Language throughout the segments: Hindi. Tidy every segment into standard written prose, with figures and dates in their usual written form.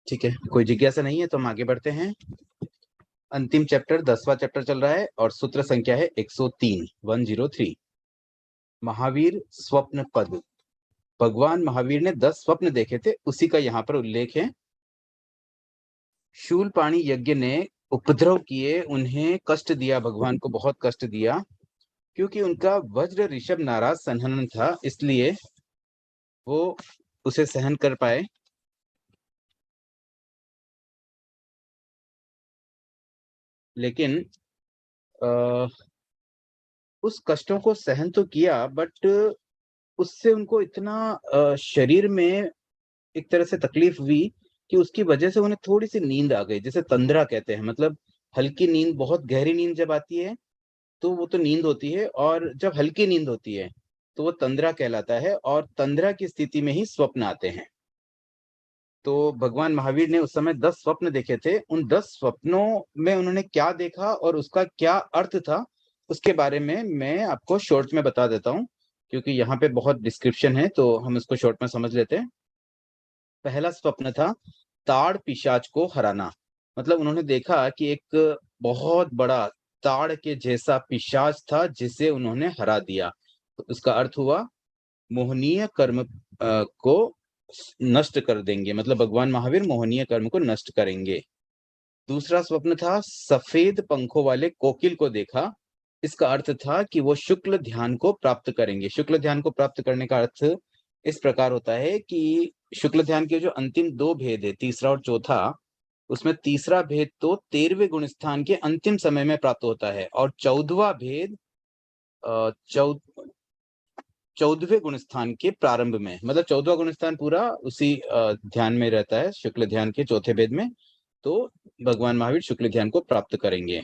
ठीक है, कोई जिज्ञासा नहीं है तो हम आगे बढ़ते हैं। अंतिम चैप्टर 10वां चैप्टर चल रहा है और सूत्र संख्या है 103 103। महावीर स्वप्न पद। भगवान महावीर ने 10 स्वप्न देखे थे, उसी का यहाँ पर उल्लेख है। शूलपाणी यज्ञ ने उपद्रव किए, उन्हें कष्ट दिया, भगवान को बहुत कष्ट दिया, क्योंकि उनका वज्र ऋषभ नाराज संहनन था, इसलिए वो उसे सहन कर पाए। लेकिन उस कष्टों को सहन तो किया, बट उससे उनको इतना शरीर में एक तरह से तकलीफ हुई कि उसकी वजह से उन्हें थोड़ी सी नींद आ गई, जिसे तंद्रा कहते हैं। मतलब हल्की नींद, बहुत गहरी नींद जब आती है तो वो तो नींद होती है, और जब हल्की नींद होती है तो वो तंद्रा कहलाता है, और तंद्रा की स्थिति में ही स्वप्न आते हैं। तो भगवान महावीर ने उस समय 10 स्वप्न देखे थे। उन 10 स्वप्नों में उन्होंने क्या देखा और उसका क्या अर्थ था, उसके बारे में मैं आपको शॉर्ट में बता देता हूँ, क्योंकि यहाँ पे बहुत डिस्क्रिप्शन है तो हम इसको शॉर्ट में समझ लेते हैं। पहला स्वप्न था ताड़ पिशाच को हराना। मतलब उन्होंने देखा कि एक बहुत बड़ा ताड़ के जैसा पिशाच था, जिसे उन्होंने हरा दिया। तो उसका अर्थ हुआ मोहनीय कर्म को नष्ट कर देंगे, मतलब भगवान महावीर मोहनीय कर्म को नष्ट करेंगे। दूसरा स्वप्न था सफेद पंखों वाले कोकिल को देखा। इसका अर्थ था कि वो शुक्ल ध्यान को प्राप्त करेंगे। शुक्ल ध्यान को प्राप्त करने का अर्थ इस प्रकार होता है कि शुक्ल ध्यान के जो अंतिम 2 भेद है, तीसरा और चौथा, उसमें तीसरा भेद तो 13वें गुण स्थान के अंतिम समय में प्राप्त होता है, और 14वां भेद 14वें गुण स्थान के प्रारंभ में, मतलब 14वां गुण स्थान पूरा उसी ध्यान में रहता है, शुक्ल ध्यान के चौथे भेद में। तो भगवान महावीर शुक्ल ध्यान को प्राप्त करेंगे।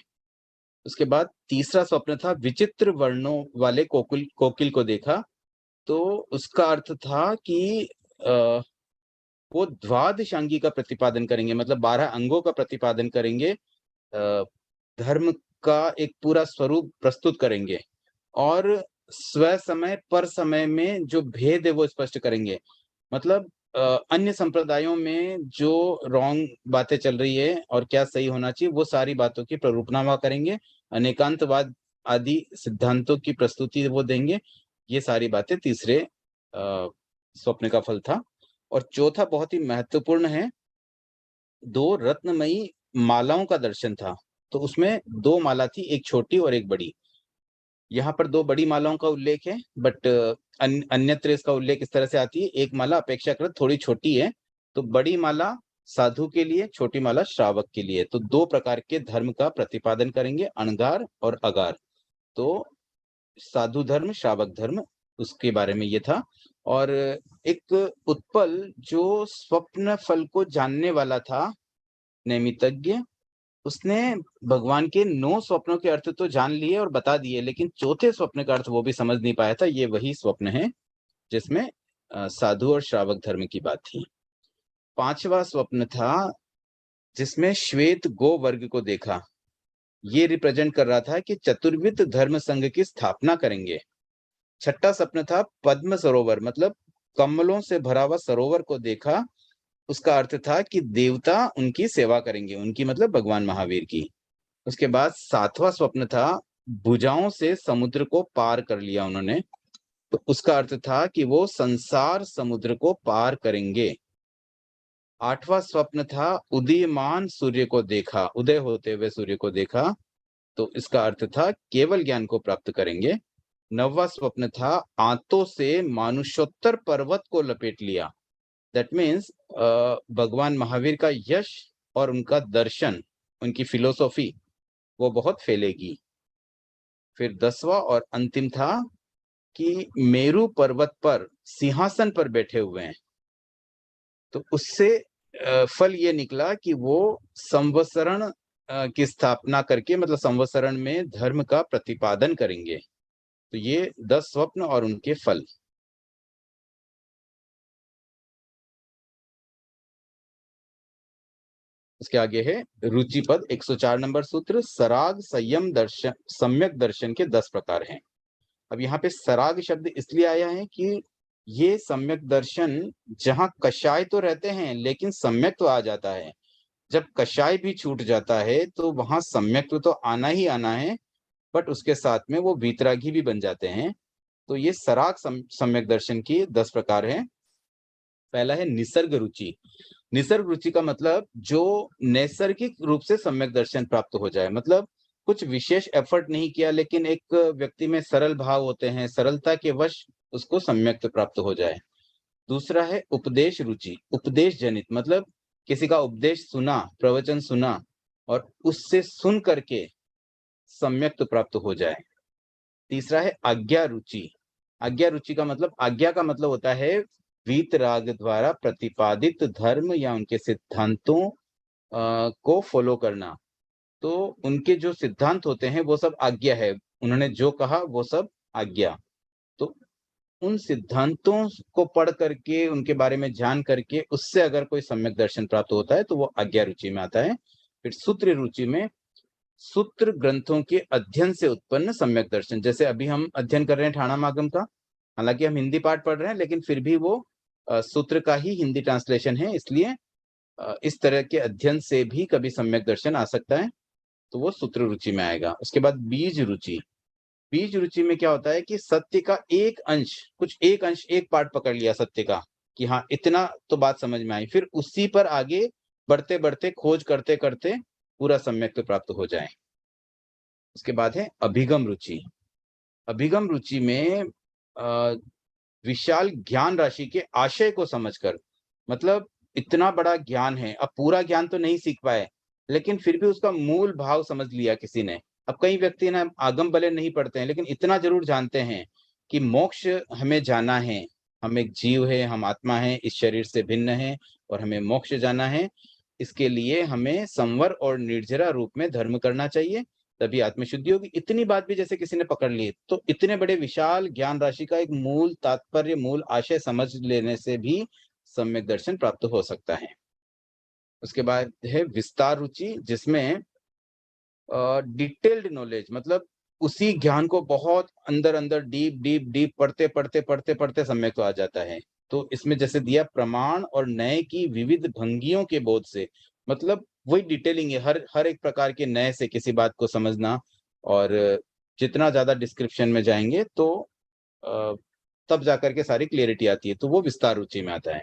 उसके बाद तीसरा स्वप्न था विचित्र वर्णों वाले कोकिल को देखा। तो उसका अर्थ था कि वो द्वादशांगी का प्रतिपादन करेंगे, मतलब 12 अंगों का प्रतिपादन करेंगे, धर्म का एक पूरा स्वरूप प्रस्तुत करेंगे, और स्व समय पर समय में जो भेद है वो स्पष्ट करेंगे। मतलब अन्य संप्रदायों में जो रॉन्ग बातें चल रही है और क्या सही होना चाहिए, वो सारी बातों की प्ररूपनामा करेंगे। अनेकांतवाद आदि सिद्धांतों की प्रस्तुति वो देंगे। ये सारी बातें तीसरे स्वप्न का फल था। और चौथा बहुत ही महत्वपूर्ण है, 2 रत्नमयी मालाओं का दर्शन था। तो उसमें 2 माला थी, एक छोटी और एक बड़ी। यहाँ पर 2 बड़ी मालाओं का उल्लेख है, बट अन्यत्र इसका उल्लेख इस तरह से आती है, एक माला अपेक्षाकृत थोड़ी छोटी है, तो बड़ी माला साधु के लिए, छोटी माला श्रावक के लिए। तो 2 प्रकार के धर्म का प्रतिपादन करेंगे, अणगार और अगार। तो साधु धर्म, श्रावक धर्म, उसके बारे में ये था। और एक उत्पल जो स्वप्न फल को जानने वाला था, नैमितज्ञ, उसने भगवान के 9 स्वप्नों के अर्थ तो जान लिए और बता दिए, लेकिन चौथे स्वप्न का अर्थ वो भी समझ नहीं पाया था। ये वही स्वप्न है जिसमें साधु और श्रावक धर्म की बात थी। 5वां स्वप्न था जिसमें श्वेत गो वर्ग को देखा। ये रिप्रेजेंट कर रहा था कि चतुर्विध धर्म संघ की स्थापना करेंगे। 6ठा स्वप्न था पद्म सरोवर, मतलब कमलों से भरा हुआ सरोवर को देखा। उसका अर्थ था कि देवता उनकी सेवा करेंगे, उनकी मतलब भगवान महावीर की। उसके बाद 7वां स्वप्न था भुजाओं से समुद्र को पार कर लिया उन्होंने। तो उसका अर्थ था कि वो संसार समुद्र को पार करेंगे। 8वां स्वप्न था उदीयमान सूर्य को देखा, उदय होते हुए सूर्य को देखा। तो इसका अर्थ था केवल ज्ञान को प्राप्त करेंगे। 9वां स्वप्न था आंतों से मानुषोत्तर पर्वत को लपेट लिया। दैट मीन्स भगवान महावीर का यश और उनका दर्शन, उनकी फिलोसॉफी वो बहुत फैलेगी। फिर 10वां और अंतिम था कि मेरु पर्वत पर सिंहासन पर बैठे हुए हैं। तो उससे फल ये निकला कि वो संवत्सरण की स्थापना करके, मतलब संवत्सरण में धर्म का प्रतिपादन करेंगे। तो ये 10 स्वप्न और उनके फल। उसके आगे है रुचिपद 104 नंबर सूत्र, सराग संयम दर्शन सम्यक दर्शन के 10 प्रकार हैं। अब यहाँ पे सराग शब्द इसलिए आया है कि ये सम्यक दर्शन जहाँ कषाय तो रहते हैं लेकिन सम्यक तो आ जाता है। जब कषाय भी छूट जाता है तो वहां सम्यक तो आना ही आना है, बट उसके साथ में वो वीतरागी भी बन जाते हैं। तो ये सराग सम्यक दर्शन की 10 प्रकार हैं। पहला है निसर्ग रुचि। निसर्ग रुचि का मतलब जो नैसर्गिक रूप से सम्यक दर्शन प्राप्त हो जाए, मतलब कुछ विशेष एफर्ट नहीं किया लेकिन एक व्यक्ति में सरल भाव होते हैं, सरलता के वश उसको सम्यक प्राप्त हो जाए। दूसरा है उपदेश रुचि। उपदेश जनित मतलब किसी का उपदेश सुना, प्रवचन सुना और उससे सुन करके सम्यक प्राप्त हो जाए। तीसरा है आज्ञा रुचि। आज्ञा रुचि का मतलब, आज्ञा का मतलब होता है वीतराग द्वारा प्रतिपादित धर्म या उनके सिद्धांतों को फॉलो करना। तो उनके जो सिद्धांत होते हैं वो सब आज्ञा है, उन्होंने जो कहा वो सब आज्ञा। तो उन सिद्धांतों को पढ़ करके, उनके बारे में जान करके उससे अगर कोई सम्यक दर्शन प्राप्त होता है तो वो आज्ञा रुचि में आता है। फिर सूत्र रुचि में सूत्र ग्रंथों के अध्ययन से उत्पन्न सम्यक दर्शन, जैसे अभी हम अध्ययन कर रहे हैं ठाणामागम का, हालांकि हम हिंदी पाठ पढ़ रहे हैं लेकिन फिर भी वो सूत्र का ही हिंदी ट्रांसलेशन है, इसलिए इस तरह के अध्ययन से भी कभी सम्यक दर्शन आ सकता है, तो वो सूत्र रुचि में आएगा। उसके बाद बीज रुचि। बीज रुचि में क्या होता है कि सत्य का एक अंश, कुछ एक अंश, एक पार्ट पकड़ लिया सत्य का कि हाँ इतना तो बात समझ में आई, फिर उसी पर आगे बढ़ते बढ़ते खोज करते करते पूरा सम्यक प्राप्त हो जाए। उसके बाद है अभिगम रुचि। अभिगम रुचि में विशाल ज्ञान राशि के आशय को समझकर, मतलब इतना बड़ा ज्ञान है, अब पूरा ज्ञान तो नहीं सीख पाए लेकिन फिर भी उसका मूल भाव समझ लिया किसी ने। अब कई व्यक्ति ना आगम भले नहीं पढ़ते हैं लेकिन इतना जरूर जानते हैं कि मोक्ष हमें जाना है, हम एक जीव है, हम आत्मा है, इस शरीर से भिन्न है और हमें मोक्ष जाना है। इसके लिए हमें संवर और निर्जरा रूप में धर्म करना चाहिए, तभी आत्मशुद्धि होगी। इतनी बात भी जैसे किसी ने पकड़ ली, तो इतने बड़े विशाल ज्ञान राशि का एक मूल तात्पर्य, मूल आशय समझ लेने से भी सम्यक दर्शन प्राप्त हो सकता है। उसके बाद है विस्तार रुचि, जिसमें डिटेल्ड नॉलेज, मतलब उसी ज्ञान को बहुत अंदर अंदर डीप डीप डीप पढ़ते पढ़ते पढ़ते पढ़ते सम्यक आ जाता है। तो इसमें जैसे दिया प्रमाण और नए की विविध भंगियों के बोध से, मतलब वही डिटेलिंग है, हर हर एक प्रकार के नए से किसी बात को समझना। और जितना ज्यादा डिस्क्रिप्शन में जाएंगे तो तब जाकर के सारी क्लियरिटी आती है, तो वो विस्तार रुचि में आता है।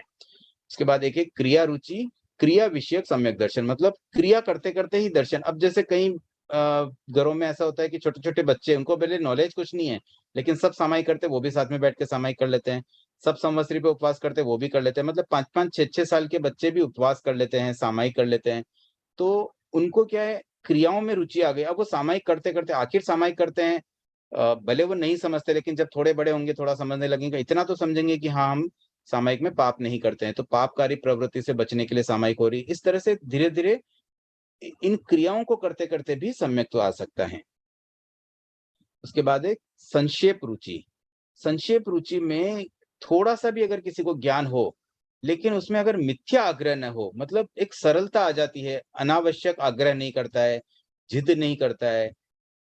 उसके बाद एक एक क्रिया रुचि। क्रिया विषयक सम्यक दर्शन, मतलब क्रिया करते करते ही दर्शन। अब जैसे कई घरों में ऐसा होता है कि छोटे छोटे बच्चे, उनको पहले नॉलेज कुछ नहीं है लेकिन सब सामायिक करते, वो भी साथ में बैठ के सामायिक कर लेते हैं। सब संवत्सरी पे उपवास करते, वो भी कर लेते हैं, मतलब 5-5 6-6 साल के बच्चे भी उपवास कर लेते हैं, सामायिक कर लेते हैं। तो उनको क्या है, क्रियाओं में रुचि आ गई। अब वो सामायिक करते करते आखिर सामायिक करते हैं, भले वो नहीं समझते लेकिन जब थोड़े बड़े होंगे थोड़ा समझने लगेंगे, इतना तो समझेंगे कि हाँ हम सामायिक में पाप नहीं करते हैं, तो पापकारी प्रवृत्ति से बचने के लिए सामायिक हो रही। इस तरह से धीरे धीरे इन क्रियाओं को करते करते भी सम्यक तो आ सकता है। उसके बाद एक संक्षेप रुचि। संक्षेप रुचि में थोड़ा सा भी अगर किसी को ज्ञान हो लेकिन उसमें अगर मिथ्या आग्रह न हो, मतलब एक सरलता आ जाती है, अनावश्यक आग्रह नहीं करता है, जिद नहीं करता है,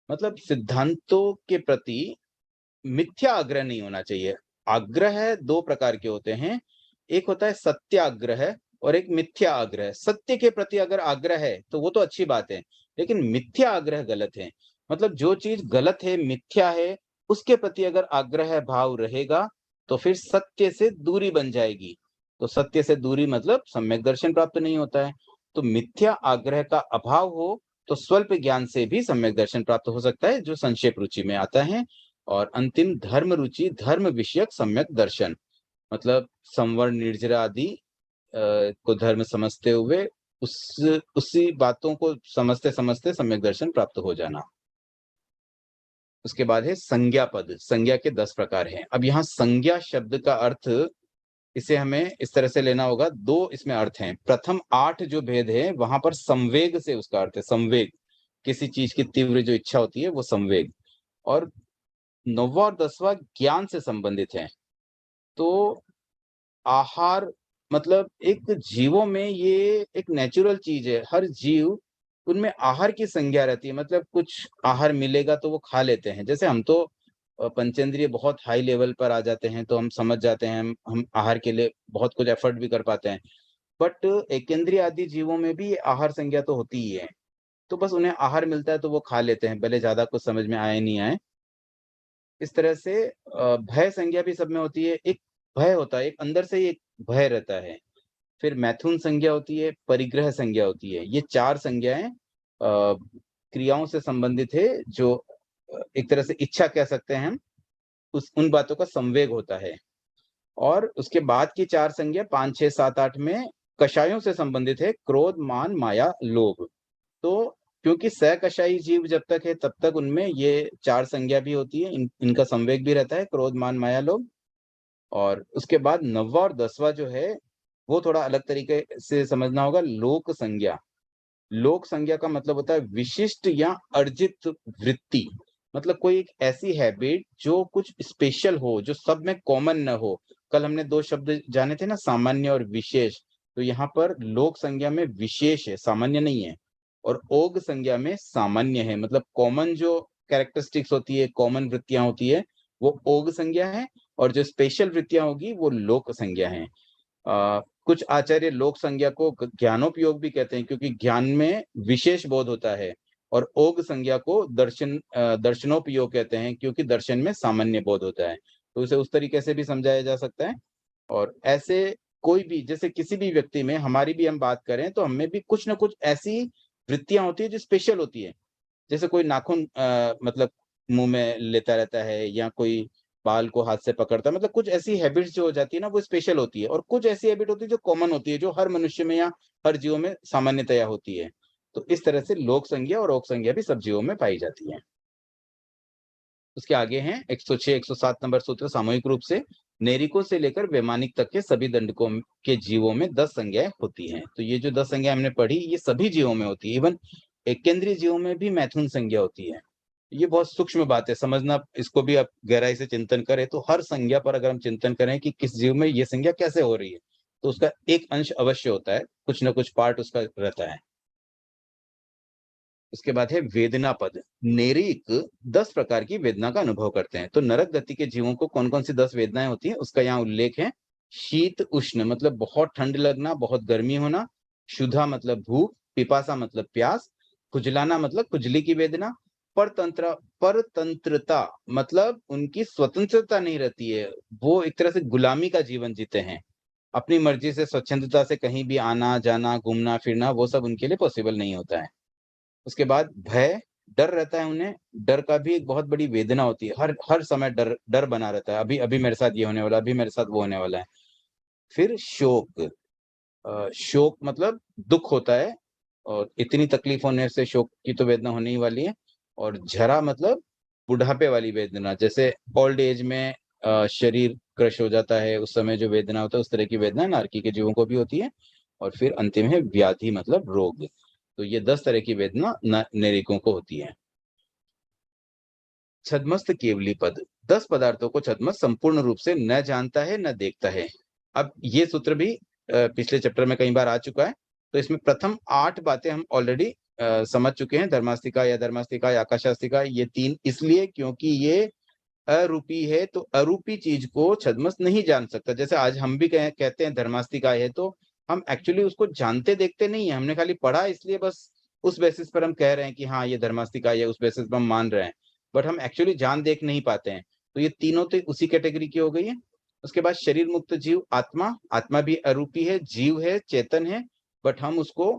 मतलब सिद्धांतों के प्रति मिथ्या आग्रह नहीं होना चाहिए। आग्रह 2 प्रकार के होते हैं, एक होता है सत्याग्रह और एक मिथ्या आग्रह। सत्य के प्रति अगर आग्रह है तो वो तो अच्छी बात है, लेकिन मिथ्या आग्रह गलत है। मतलब जो चीज गलत है, मिथ्या है, उसके प्रति अगर आग्रह भाव रहेगा तो फिर सत्य से दूरी बन जाएगी। तो सत्य से दूरी मतलब सम्यक दर्शन प्राप्त नहीं होता है। तो मिथ्या आग्रह का अभाव हो तो स्वल्प ज्ञान से भी सम्यक दर्शन प्राप्त हो सकता है, जो संक्षेप रुचि में आता है। और अंतिम धर्म रुचि, धर्म विषयक सम्यक दर्शन, मतलब संवर्ण निर्जरा आदि को धर्म समझते हुए उस उसी बातों को समझते समझते सम्यक दर्शन प्राप्त हो जाना। उसके बाद है संज्ञा पद। संज्ञा के 10 प्रकार हैं। अब यहाँ संज्ञा शब्द का अर्थ, इसे हमें इस तरह से लेना होगा, 2 इसमें अर्थ हैं। प्रथम 8 जो भेद है वहां पर संवेग से उसका अर्थ है, संवेग, किसी चीज की तीव्र जो इच्छा होती है वो संवेग। और 9वां और 10वां ज्ञान से संबंधित है। तो आहार, मतलब एक जीवों में ये एक नेचुरल चीज है, हर जीव उनमें आहार की संज्ञा रहती है, मतलब कुछ आहार मिलेगा तो वो खा लेते हैं। जैसे हम तो पंचेंद्रिय बहुत हाई लेवल पर आ जाते हैं तो हम समझ जाते हैं, हम आहार के लिए बहुत कुछ एफर्ट भी कर पाते हैं। बट एकेंद्रिय आदि जीवों में भी ये आहार संज्ञा तो होती ही है। तो बस उन्हें आहार मिलता है तो वो खा लेते हैं, भले ज़्यादा कुछ समझ में आए नहीं आए। इस तरह से भय संज्ञा भी सब में होती है। एक भय होता है, एक अंदर से ही एक भय रहता है। फिर मैथुन संज्ञा होती है, परिग्रह संज्ञा होती है। ये 4 संज्ञाएँ क्रियाओं से संबंधित है जो एक तरह से इच्छा कह सकते हैं हम, उस उन बातों का संवेग होता है। और उसके बाद की 4 संज्ञा 5, 6, 7, 8 में कषायों से संबंधित है, क्रोध, मान, माया, लोभ। तो क्योंकि सकषायी जीव जब तक है तब तक उनमें ये 4 संज्ञा भी होती है, इनका संवेग भी रहता है, क्रोध, मान, माया, लोभ। और उसके बाद 9वां और 10वां जो है, वो थोड़ा अलग तरीके से समझना होगा, लोक संज्ञा। लोक संज्ञा का मतलब होता है विशिष्ट या अर्जित वृत्ति। मतलब कोई एक ऐसी हैबिट जो कुछ स्पेशल हो, जो सब में कॉमन न हो। कल हमने 2 शब्द जाने थे ना, सामान्य और विशेष। तो यहाँ पर लोक संज्ञा में विशेष है, सामान्य नहीं है। और ओग संज्ञा में सामान्य है, मतलब कॉमन जो कैरेक्टरिस्टिक्स होती है, कॉमन वृत्तियां होती है, वो ओग संज्ञा है। और जो स्पेशल वृत्तियां होगी वो लोक संज्ञा है। कुछ आचार्य लोक संज्ञा को ज्ञानोपयोग भी कहते हैं, क्योंकि ज्ञान में विशेष बोध होता है। और ओग संज्ञा को दर्शनोपयोग कहते हैं, क्योंकि दर्शन में सामान्य बोध होता है। तो उसे उस तरीके से भी समझाया जा सकता है। और ऐसे कोई भी, जैसे किसी भी व्यक्ति में, हमारी भी हम बात करें तो हमें भी कुछ ना कुछ ऐसी वृत्तियां होती है जो स्पेशल होती है। जैसे कोई नाखून मतलब मुंह में लेता रहता है, या कोई बाल को हाथ से पकड़ता है, मतलब कुछ ऐसी हैबिट्स जो हो जाती है ना, वो स्पेशल होती है। और कुछ ऐसी हैबिट होती है जो कॉमन होती है, जो हर मनुष्य में या हर जीवों में सामान्यतया होती है। तो इस तरह से लोक संज्ञा और ओक संज्ञा भी सब जीवों में पाई जाती है। उसके आगे हैं 106, 107 नंबर सूत्र, सामूहिक रूप से नेरिकों से लेकर वैमानिक तक के सभी दंडकों के जीवों में 10 संज्ञाएं होती हैं। तो ये जो 10 संज्ञाएं हमने पढ़ी, ये सभी जीवों में होती है। इवन एक केंद्रीय जीवों में भी मैथुन संज्ञा होती है। ये बहुत सूक्ष्म बात है, समझना। इसको भी आप गहराई से चिंतन करें तो हर संज्ञा पर अगर हम चिंतन करें कि किस जीव में ये संज्ञा कैसे हो रही है, तो उसका एक अंश अवश्य होता है, कुछ ना कुछ पार्ट उसका रहता है। उसके बाद है वेदना पद। नेरिक 10 प्रकार की वेदना का अनुभव करते हैं। तो नरक गति के जीवों को कौन कौन सी 10 वेदनाएं होती हैं, उसका यहाँ उल्लेख है। शीत उष्ण मतलब बहुत ठंड लगना, बहुत गर्मी होना। क्षुधा मतलब भूख, पिपासा मतलब प्यास, खुजलाना मतलब खुजली की वेदना। परतंत्रता मतलब उनकी स्वतंत्रता नहीं रहती है, वो एक तरह से गुलामी का जीवन जीते हैं। अपनी मर्जी से स्वच्छंदता से कहीं भी आना जाना, घूमना फिरना, वो सब उनके लिए पॉसिबल नहीं होता है। उसके बाद भय, डर रहता है उन्हें। डर का भी एक बहुत बड़ी वेदना होती है, हर हर समय डर डर बना रहता है, अभी अभी मेरे साथ ये होने वाला है, अभी मेरे साथ वो होने वाला है। फिर शोक, शोक मतलब दुख होता है, और इतनी तकलीफ होने से शोक की तो वेदना होने ही वाली है। और जरा मतलब बुढ़ापे वाली वेदना, जैसे ओल्ड एज में शरीर क्रश हो जाता है, उस समय जो वेदना होता है, उस तरह की वेदना नारकी के जीवों को भी होती है। और फिर अंतिम है व्याधि मतलब रोग। तो ये 10 तरह की वेदना नेरिकों को होती है। छद्मस्त केवली पद। 10 पदार्थों को छद्मस्त संपूर्ण रूप से न जानता है न देखता है। अब ये सूत्र भी पिछले चैप्टर में कई बार आ चुका है। तो इसमें प्रथम 8 बातें हम ऑलरेडी समझ चुके हैं। धर्मास्तिका या धर्मास्तिका या आकाशास्तिका, ये 3 इसलिए क्योंकि ये अरूपी है, तो अरूपी चीज को छद्मस्त नहीं जान सकता। जैसे आज हम भी कहते हैं धर्मास्तिकाय है, तो हम एक्चुअली उसको जानते देखते नहीं है, हमने खाली पढ़ा, इसलिए बस उस बेसिस पर हम कह रहे हैं कि हाँ ये धर्मास्तिकाय है, उस बेसिस पर हम मान रहे हैं। बट हम एक्चुअली जान देख नहीं पाते हैं। तो ये तीनों तो उसी कैटेगरी की हो गई है। उसके बाद शरीर मुक्त जीव आत्मा, आत्मा भी अरूपी है, जीव है, चेतन है। बट हम उसको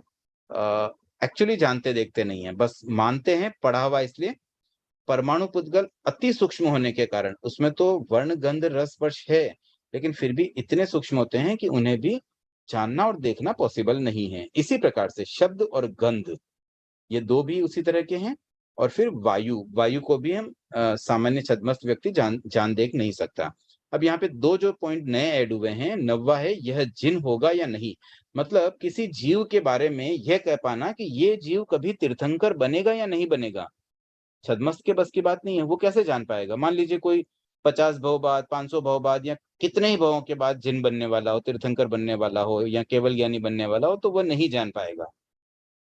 एक्चुअली जानते देखते नहीं है, बस मानते हैं, पढ़ा हुआ इसलिए। परमाणु पुद्गल अति सूक्ष्म होने के कारण उसमें तो वर्ण गंध रस स्पर्श है, लेकिन फिर भी इतने सूक्ष्म होते हैं कि उन्हें भी जानना और देखना पॉसिबल नहीं है। इसी प्रकार से शब्द और गंध, ये 2 भी उसी तरह के हैं। और फिर वायु, वायु को भी हम सामान्य छद्मस्त व्यक्ति जान देख नहीं सकता। अब यहाँ पे 2 जो पॉइंट नए ऐड हुए हैं, 9वां है यह जिन होगा या नहीं। मतलब किसी जीव के बारे में यह कह पाना कि ये जीव कभी तीर्थंकर बनेगा या नहीं बनेगा, छद्मस्त के बस की बात नहीं है। वो कैसे जान पाएगा? मान लीजिए कोई 50 भव बाद, 500 भव बाद, या कितने ही भवों के बाद जिन बनने वाला हो, तीर्थंकर बनने वाला हो, या केवल ज्ञानी बनने वाला हो, तो वो नहीं जान पाएगा।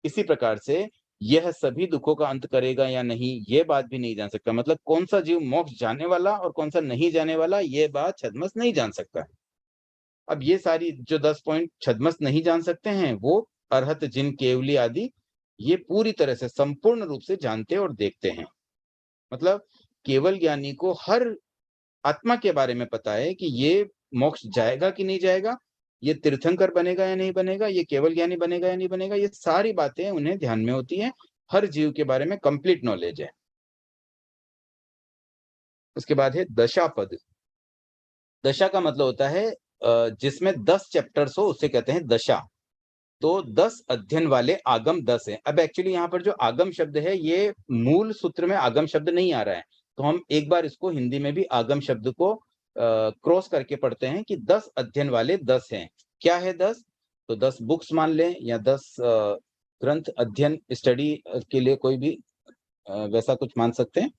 इसी प्रकार से यह सभी दुखों का अंत करेगा या नहीं, ये बात भी नहीं जान सकता। मतलब कौन सा जीव मोक्ष जाने वाला और कौन सा नहीं जाने वाला, ये बात छद्मस नहीं जान सकता। अब ये सारी जो 10 पॉइंट छद्मस नहीं जान सकते हैं, वो अरहत, जिन, केवली आदि ये पूरी तरह से संपूर्ण रूप से जानते और देखते हैं। मतलब केवल ज्ञानी को हर आत्मा के बारे में पता है कि ये मोक्ष जाएगा कि नहीं जाएगा, ये तीर्थंकर बनेगा या नहीं बनेगा, ये केवल ज्ञानी बनेगा या नहीं बनेगा, ये सारी बातें उन्हें ध्यान में होती हैं। हर जीव के बारे में कंप्लीट नॉलेज है। उसके बाद है दशा पद। दशा का मतलब होता है जिसमें 10 चैप्टर्स हो, उसे कहते हैं दशा। तो 10 अध्ययन वाले आगम 10 हैं। अब एक्चुअली यहाँ पर जो आगम शब्द है, ये मूल सूत्र में आगम शब्द नहीं आ रहा है, तो हम एक बार इसको हिंदी में भी आगम शब्द को क्रॉस करके पढ़ते हैं कि 10 अध्ययन वाले 10 हैं। क्या है 10? तो 10 बुक्स मान लें, या 10 ग्रंथ, अध्ययन, स्टडी के लिए कोई भी वैसा कुछ मान सकते हैं।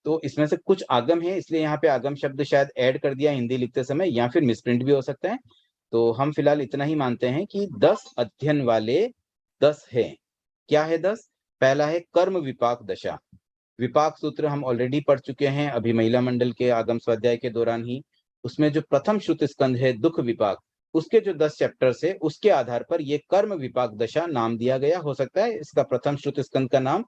तो इसमें से कुछ आगम है, इसलिए यहाँ पे आगम शब्द शायद ऐड कर दिया हिंदी लिखते समय, या फिर मिसप्रिंट भी हो सकता है। तो हम फिलहाल इतना ही मानते हैं कि 10 अध्ययन वाले 10 हैं। क्या है 10? पहला है कर्म विपाक दशा। विपाक सूत्र हम ऑलरेडी पढ़ चुके हैं अभी महिला मंडल के आगम स्वाध्याय के दौरान ही। उसमें जो प्रथम श्रुत स्कंद है दुख विपाक, उसके जो 10 चैप्टर्स है, उसके आधार पर ये कर्म विपाक दशा नाम दिया गया। हो सकता है इसका प्रथम श्रुत स्कंद का नाम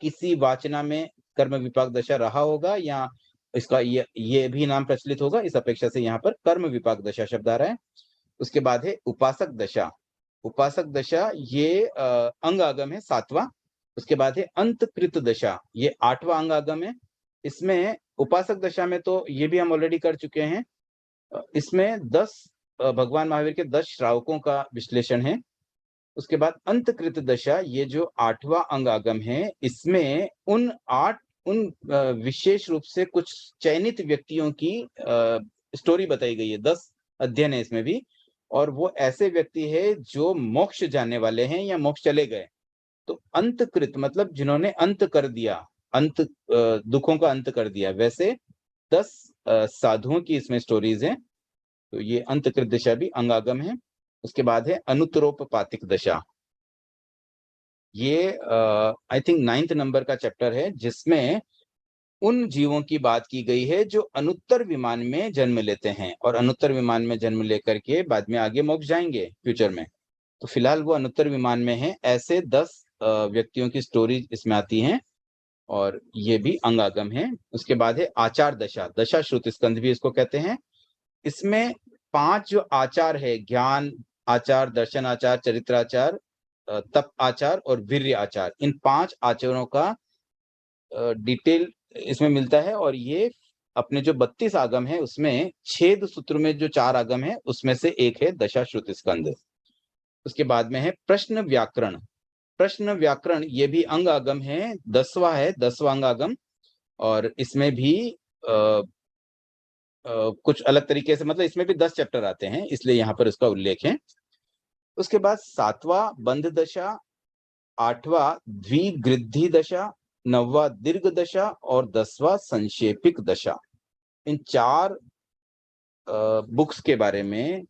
किसी वाचना में कर्म विपाक दशा रहा होगा, या इसका ये भी नाम प्रचलित होगा। इस अपेक्षा से यहाँ पर कर्म विपाक दशा शब्द आ रहा है। उसके बाद है उपासक दशा। उपासक दशा ये अंग आगम है 7वां। उसके बाद है अंतकृत दशा, ये 8वां अंग आगम है। इसमें उपासक दशा में तो ये भी हम ऑलरेडी कर चुके हैं। इसमें 10 भगवान महावीर के 10 श्रावकों का विश्लेषण है। उसके बाद अंतकृत दशा, ये जो 8वां अंग आगम है, इसमें उन विशेष रूप से कुछ चयनित व्यक्तियों की स्टोरी बताई गई है। 10 अध्ययन है इसमें भी, और वो ऐसे व्यक्ति है जो मोक्ष जाने वाले हैं या मोक्ष चले गए। तो अंतकृत मतलब जिन्होंने अंत कर दिया, अंत दुखों का अंत कर दिया, वैसे 10 साधुओं की इसमें स्टोरीज हैं। तो ये अंतकृत दशा भी अंगागम है। उसके बाद है अनुत्तरोपपातिक दशा। ये आई थिंक 9th नंबर का चैप्टर है, जिसमें उन जीवों की बात की गई है जो अनुत्तर विमान में जन्म लेते हैं, और अनुत्तर विमान में जन्म लेकर के बाद में आगे मोक्ष जाएंगे फ्यूचर में। तो फिलहाल वो अनुत्तर विमान में है। ऐसे 10 व्यक्तियों की स्टोरी इसमें आती हैं, और ये भी अंगागम है। उसके बाद है आचार दशा। दशा श्रुत स्कंद भी इसको कहते हैं। इसमें 5 जो आचार है, ज्ञान आचार, दर्शन आचार, चरित्राचार, तप आचार और वीर्य आचार, इन 5 आचारों का डिटेल इसमें मिलता है। और ये अपने जो 32 आगम है, उसमें छेद सूत्र में जो 4 आगम है, उसमें से एक है दशा श्रुत स्कंद। उसके बाद में है प्रश्न व्याकरण। प्रश्न व्याकरण ये भी अंग आगम है, 10वां है, 10वां अंग आगम। और इसमें भी कुछ अलग तरीके से, मतलब इसमें भी 10 चैप्टर आते हैं, इसलिए यहाँ पर इसका उल्लेख है। उसके बाद 7वां बंध दशा, 8वां द्विगृद्धि दशा, 9वां दीर्घ दशा और 10वां संक्षेपिक दशा। इन 4 बुक्स के बारे में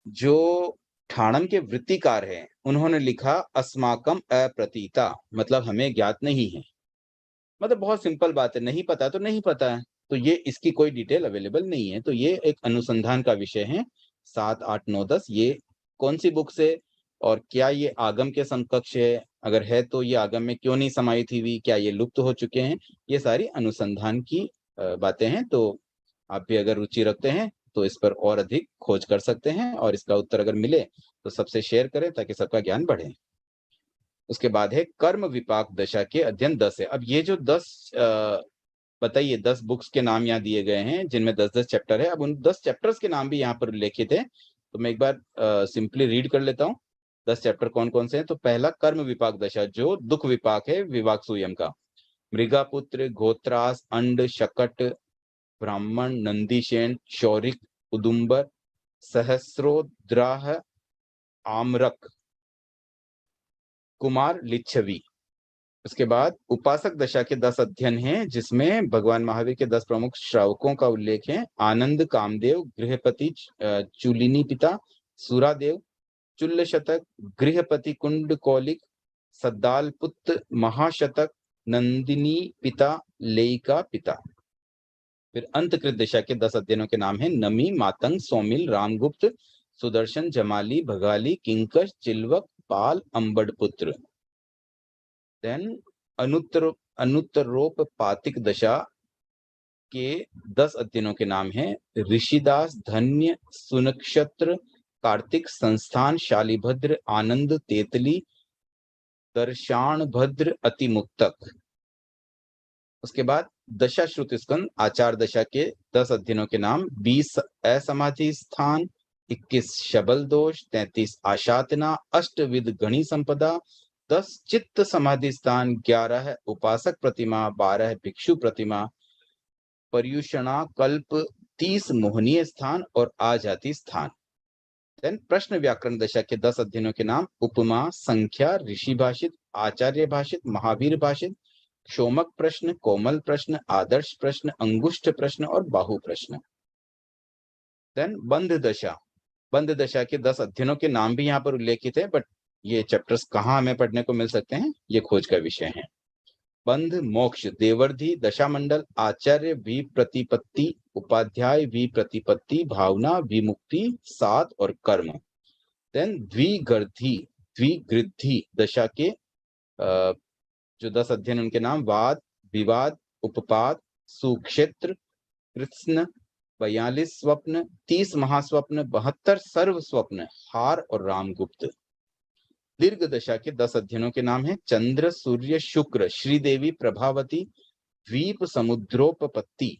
जो ठाणम के वृत्तिकार हैं, उन्होंने लिखा अस्माकम अप्रतीता, मतलब हमें ज्ञात नहीं है। मतलब बहुत सिंपल बात है, नहीं पता तो नहीं पता है, तो ये इसकी कोई डिटेल अवेलेबल नहीं है। तो ये एक अनुसंधान का विषय है। 7, 8, 9, 10 ये कौन सी बुक से, और क्या ये आगम के समकक्ष है, अगर है तो ये आगम में क्यों नहीं समाहित हुई, क्या ये लुप्त हो चुके हैं, ये सारी अनुसंधान की बातें हैं। तो आप भी अगर रुचि रखते हैं तो इस पर और अधिक खोज कर सकते हैं, और इसका उत्तर अगर मिले तो सबसे शेयर करें ताकि सबका ज्ञान बढ़े। उसके बाद है कर्म विपाक दशा के अध्ययन 10 है। अब ये जो 10 बताइए 10 बुक्स के नाम यहाँ दिए गए हैं, जिनमें 10-10 चैप्टर है। अब उन 10 चैप्टर्स के नाम भी यहाँ पर उल्लेखित है, तो मैं एक बार सिंपली रीड कर लेता हूँ 10 चैप्टर कौन कौन से हैं। तो पहला कर्म विपाक दशा, जो दुख विपाक है विवाक सूयम का। मृगापुत्र, गोत्रास, अंड, शकट, ब्राह्मण, नंदीशेन, शौरिक, उदुम्बर, सहस्रोद्राह, आमरक, कुमार, लिच्छवी। उसके बाद उपासक दशा के 10 अध्ययन हैं, जिसमें भगवान महावीर के 10 प्रमुख श्रावकों का उल्लेख है। आनंद, कामदेव, गृहपति चूलिनी पिता, सूरादेव, चुल्ल शतक, गृहपति कुंड कौलिक, सद्दाल पुत्र महाशतक, नंदिनी पिता, लेयिका पिता। फिर अंतकृत दशा के 10 अध्ययनों के नाम हैं नमी, मातंग, सौमिल, रामगुप्त, सुदर्शन, जमाली, भगाली, किंकश, चिल्वक, पाल, अंबडपुत्र। देन अनुत्तरोपपातिक दशा के 10 अध्ययनों के नाम हैं ऋषिदास, धन्य, सुनक्षत्र, कार्तिक, संस्थान, शालिभद्र, आनंद, तेतली, दर्शान भद्र, अतिमुक्तक। उसके बाद दशा श्रुत स्कंद आचार दशा के 10 अध्ययनों के नाम 20 असमाधि स्थान, 21 शबल दोष, 33 आशातना, 8 विद गणी संपदा, 10 चित्त समाधि स्थान, 11 उपासक प्रतिमा, 12 भिक्षु प्रतिमा, पर्युषणा कल्प, 30 मोहनीय स्थान और आजाति स्थान। देन प्रश्न व्याकरण दशा के 10 अध्ययनों के नाम उपमा, संख्या, ऋषि भाषित, आचार्य भाषित, महावीर भाषित, क्षोमक प्रश्न, कोमल प्रश्न, आदर्श प्रश्न, अंगुष्ठ प्रश्न और बाहु प्रश्न। देन बंध दशा के 10 अध्ययनों के नाम भी यहाँ पर उल्लेखित है, बट ये चैप्टर्स कहाँ हमें पढ़ने को मिल सकते हैं, ये खोज का विषय है। बंध, मोक्ष, देवर्धि, दशामंडल, आचार्य, विप्रतिपत्ति, उपाध्याय, विप्रतिपत्ति, भावना, विमुक्ति, सात और कर्म। देन द्विगृद्धि दशा के जो 10 अध्ययन उनके नाम वाद, विवाद, उपपाद, सुक्षेत्र, कृत्स्न, 42 स्वप्न, 30 महास्वप्न, 72 सर्व स्वप्न, हार और रामगुप्त। दीर्घ दशा के 10 अध्ययनों के नाम हैं चंद्र, सूर्य, शुक्र, श्रीदेवी, प्रभावती, द्वीप समुद्रोपपत्ति,